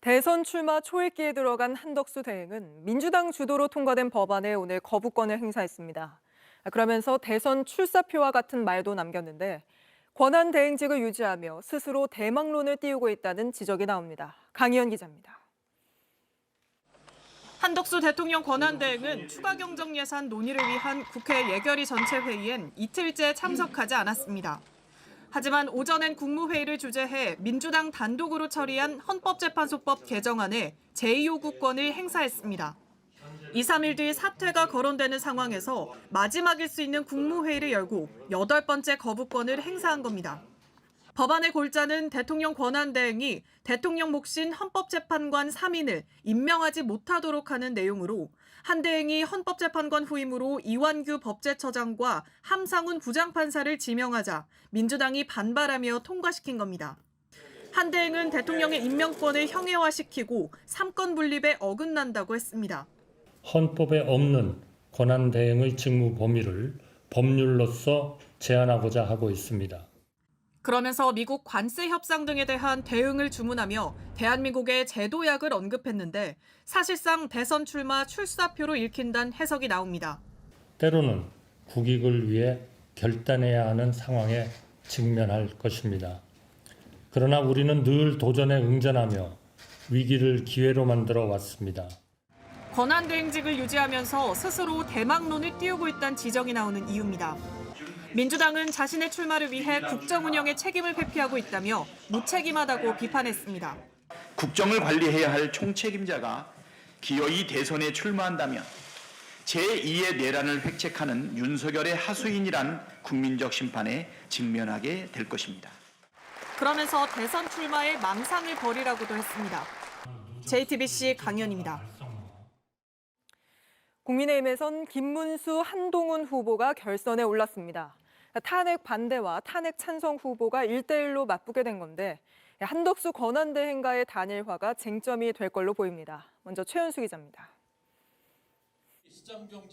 대선 출마 초읽기에 들어간 한덕수 대행은 민주당 주도로 통과된 법안에 오늘 거부권을 행사했습니다. 그러면서 대선 출사표와 같은 말도 남겼는데 권한 대행직을 유지하며 스스로 대망론을 띄우고 있다는 지적이 나옵니다. 강희연 기자입니다. 한덕수 대통령 권한대행은 추가 경정 예산 논의를 위한 국회 예결위 전체 회의엔 이틀째 참석하지 않았습니다. 하지만 오전엔 국무회의를 주재해 민주당 단독으로 처리한 헌법재판소법 개정안에 제2요구권을 행사했습니다. 2, 3일 뒤 사퇴가 거론되는 상황에서 마지막일 수 있는 국무회의를 열고 8번째 거부권을 행사한 겁니다. 법안의 골자는 대통령 권한대행이 대통령 몫인 헌법재판관 3인을 임명하지 못하도록 하는 내용으로 한 대행이 헌법재판관 후임으로 이완규 법제처장과 함상훈 부장판사를 지명하자 민주당이 반발하며 통과시킨 겁니다. 한 대행은 대통령의 임명권을 형해화시키고 삼권 분립에 어긋난다고 했습니다. 헌법에 없는 권한대행의 직무 범위를 법률로서 제한하고자 하고 있습니다. 그러면서 미국 관세 협상 등에 대한 대응을 주문하며 대한민국의 제도약을 언급했는데 사실상 대선 출마 출사표로 읽힌다는 해석이 나옵니다. 때로는 국익을 위해 결단해야 하는 상황에 직면할 것입니다. 그러나 우리는 늘 도전에 응전하며 위기를 기회로 만들어 왔습니다. 권한대행직을 유지하면서 스스로 대망론을 띄우고 있다는 지적이 나오는 이유입니다. 민주당은 자신의 출마를 위해 국정 운영의 책임을 회피하고 있다며 무책임하다고 비판했습니다. 국정을 관리해야 할 총책임자가 기어이 대선에 출마한다면 제2의 내란을 획책하는 윤석열의 하수인이란 국민적 심판에 직면하게 될 것입니다. 그러면서 대선 출마에 망상을 버리라고도 했습니다. JTBC 강연입니다. 국민의힘에선 김문수, 한동훈 후보가 결선에 올랐습니다. 탄핵 반대와 탄핵 찬성 후보가 1대1로 맞붙게 된 건데 한덕수 권한대행과의 단일화가 쟁점이 될 걸로 보입니다. 먼저 최연수 기자입니다.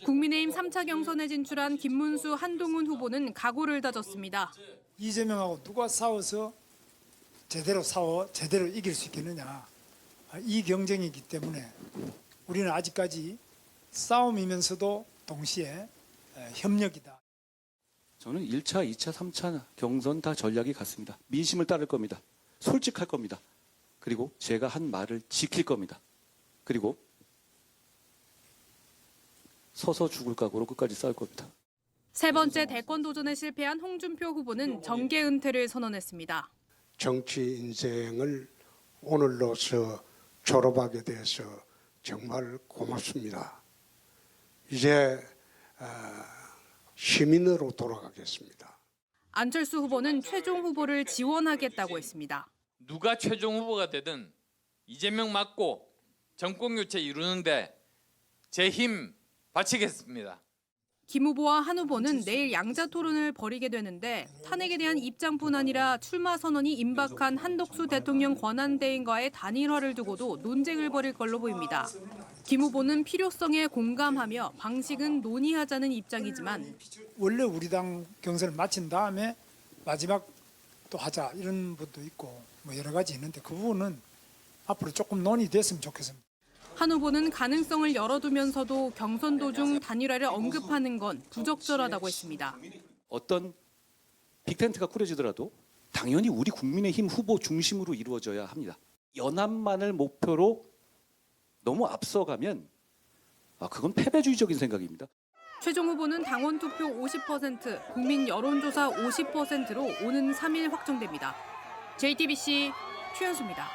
국민의힘 3차 경선에 진출한 김문수, 한동훈 후보는 각오를 다졌습니다. 이재명하고 누가 싸워서 제대로 이길 수 있겠느냐. 이 경쟁이기 때문에 우리는 아직까지 싸움이면서도 동시에 협력이다. 저는 1차, 2차, 3차 경선 다 전략이 같습니다. 민심을 따를 겁니다. 솔직할 겁니다. 그리고 제가 한 말을 지킬 겁니다. 그리고 서서 죽을 각오로 끝까지 싸울 겁니다. 세 번째 대권 도전에 실패한 홍준표 후보는 정계 은퇴를 선언했습니다. 정치 인생을 오늘로서 졸업하게 돼서 정말 고맙습니다. 이제 시민으로 돌아가겠습니다. 안철수 후보는 최종 후보를 지원하겠다고 했습니다. 누가 최종 후보가 되든 이재명 맞고 정권 교체 이루는데 제 힘 바치겠습니다. 김 후보와 한 후보는 내일 양자 토론을 벌이게 되는데 탄핵에 대한 입장뿐 아니라 출마 선언이 임박한 한덕수 대통령 권한대행과의 단일화를 두고도 논쟁을 벌일 걸로 보입니다. 김 후보는 필요성에 공감하며 방식은 논의하자는 입장이지만 원래 우리 당 경선을 마친 다음에 마지막 또 하자 이런 분도 있고 뭐 여러 가지 있는데 그 부분은 앞으로 조금 논의됐으면 좋겠습니다. 한 후보는 가능성을 열어두면서도 경선 도중 단일화를 언급하는 건 부적절하다고 했습니다. 어떤 빅텐트가 꾸려지더라도 당연히 우리 국민의힘 후보 중심으로 이루어져야 합니다. 연합만을 목표로 너무 앞서가면 그건 패배주의적인 생각입니다. 최종 후보는 당원 투표 50%, 국민 여론조사 50%로 오는 3일 확정됩니다. JTBC 최연수입니다.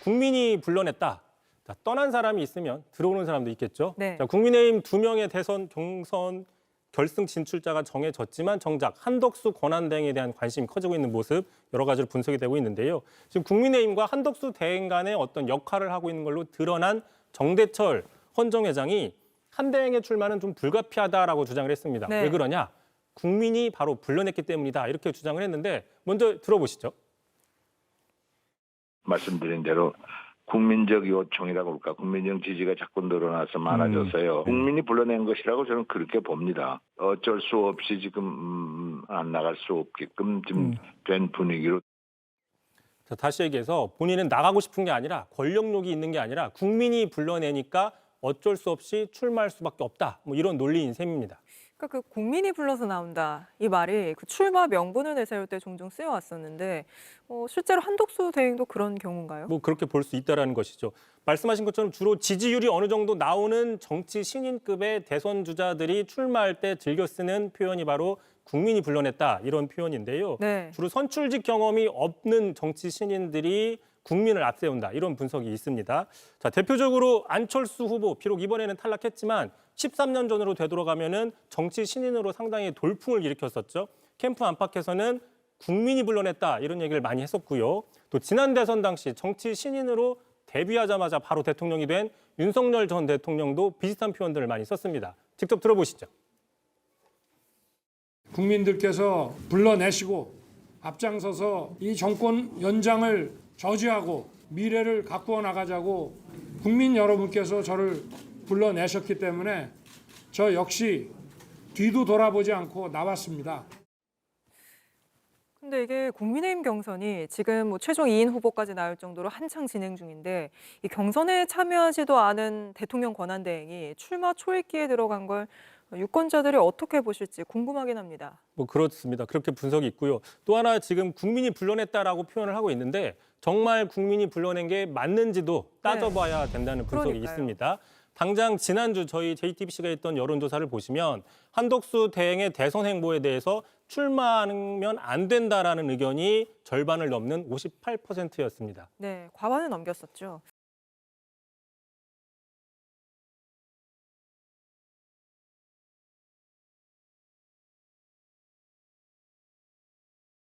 국민이 불러냈다. 자, 떠난 사람이 있으면 들어오는 사람도 있겠죠. 네. 자, 국민의힘 2명의 대선 경선 결승 진출자가 정해졌지만 정작 한덕수 권한대행에 대한 관심이 커지고 있는 모습 여러 가지로 분석이 되고 있는데요. 지금 국민의힘과 한덕수 대행 간의 어떤 역할을 하고 있는 걸로 드러난 정대철 헌정회장이 한 대행의 출마는 좀 불가피하다라고 주장을 했습니다. 네. 왜 그러냐? 국민이 바로 불러냈기 때문이다. 이렇게 주장을 했는데 먼저 들어보시죠. 말씀드린 대로 국민적 요청이라고 할까, 국민적 지지가 자꾸 늘어나서 많아져서요. 국민이 불러낸 것이라고 저는 그렇게 봅니다. 어쩔 수 없이 지금 안 나갈 수 없게끔 지금 된 분위기로. 자, 다시 얘기해서 본인은 나가고 싶은 게 아니라 권력욕이 있는 게 아니라 국민이 불러내니까 어쩔 수 없이 출마할 수밖에 없다. 뭐 이런 논리인 셈입니다. 그러니까 그 국민이 불러서 나온다 이 말이 그 출마 명분을 내세울 때 종종 쓰여왔었는데 실제로 한덕수 대행도 그런 경우인가요? 뭐 그렇게 볼 수 있다라는 것이죠. 말씀하신 것처럼 주로 지지율이 어느 정도 나오는 정치 신인급의 대선 주자들이 출마할 때 즐겨 쓰는 표현이 바로 국민이 불러냈다 이런 표현인데요. 네. 주로 선출직 경험이 없는 정치 신인들이 국민을 앞세운다 이런 분석이 있습니다. 자, 대표적으로 안철수 후보 비록 이번에는 탈락했지만 13년 전으로 되돌아가면은 정치 신인으로 상당히 돌풍을 일으켰었죠. 캠프 안팎에서는 국민이 불러냈다 이런 얘기를 많이 했었고요. 또 지난 대선 당시 정치 신인으로 데뷔하자마자 바로 대통령이 된 윤석열 전 대통령도 비슷한 표현들을 많이 썼습니다. 직접 들어보시죠. 국민들께서 불러내시고 앞장서서 이 정권 연장을 저지하고 미래를 가꾸어 나가자고 국민 여러분께서 저를 불러내셨기 때문에 저 역시 뒤도 돌아보지 않고 나왔습니다. 근데 이게 국민의힘 경선이 지금 뭐 최종 2인 후보까지 나올 정도로 한창 진행 중인데 이 경선에 참여하지도 않은 대통령 권한대행이 출마 초읽기에 들어간 걸 유권자들이 어떻게 보실지 궁금하긴 합니다. 뭐 그렇습니다. 그렇게 분석이 있고요. 또 하나 지금 국민이 불러냈다라고 표현을 하고 있는데 정말 국민이 불러낸 게 맞는지도 따져봐야 된다는 분석이 그러니까요. 있습니다. 당장 지난주 저희 JTBC가 했던 여론조사를 보시면 한덕수 대행의 대선 행보에 대해서 출마하면 안 된다라는 의견이 절반을 넘는 58%였습니다. 네, 과반을 넘겼었죠.